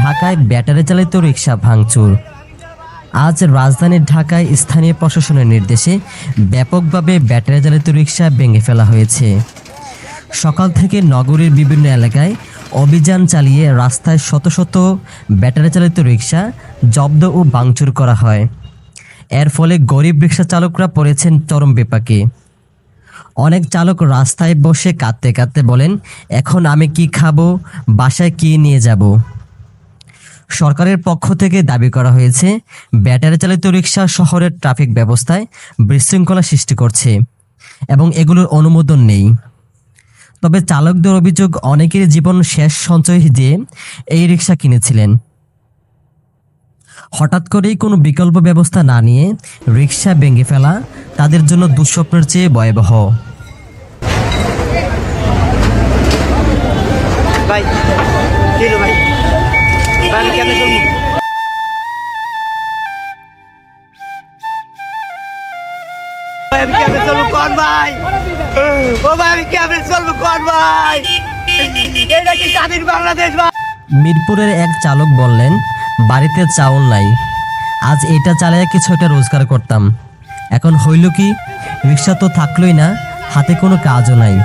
ঢাকায় ব্যাটারি চালিত রিকশা ভাঙচুর। আজ রাজধানীর ঢাকায় স্থানীয় প্রশাসনের নির্দেশে ব্যাপকভাবে ব্যাটারি চালিত রিকশা ভেঙে ফেলা হয়েছে। সকাল থেকে নগরীর বিভিন্ন এলাকায় অভিযান চালিয়ে রাস্তায় শত শত ব্যাটারি চালিত রিকশা জব্দ ও ভাঙচুর করা হয়। এর ফলে গরিব রিকশা চালকরা পড়েছেন চরম বিপাকে। অনেক চালক রাস্তায় বসে কাঁদতে কাঁদতে বলেন, এখন আমি কি খাবো, বাসায় কি নিয়ে যাব। সরকারের পক্ষ থেকে দাবি করা হয়েছে, ব্যাটারি চালিত রিকশা শহরের ট্রাফিক ব্যবস্থায় বিশৃঙ্খলা সৃষ্টি করছে এবং এগুলোর অনুমোদন নেই। তবে চালকদের অভিযোগ, অনেকের জীবন শেষ সঞ্চয় দিয়ে এই রিকশা কিনেছিলেন। হঠাৎ করেই কোনো বিকল্প ব্যবস্থা না নিয়ে রিকশা ভেঙে ফেলা তাদের জন্য দুঃস্বপ্নের চেয়ে ভয়াবহ। মিরপুরের এক চালক বললেন, বাড়িতে চাউল নাই, আজ এটা চালিয়ে কিছু একটা রোজগার করতাম। এখন হইল কি, রিকশা তো থাকলোই না, হাতে কোনো কাজও নাই।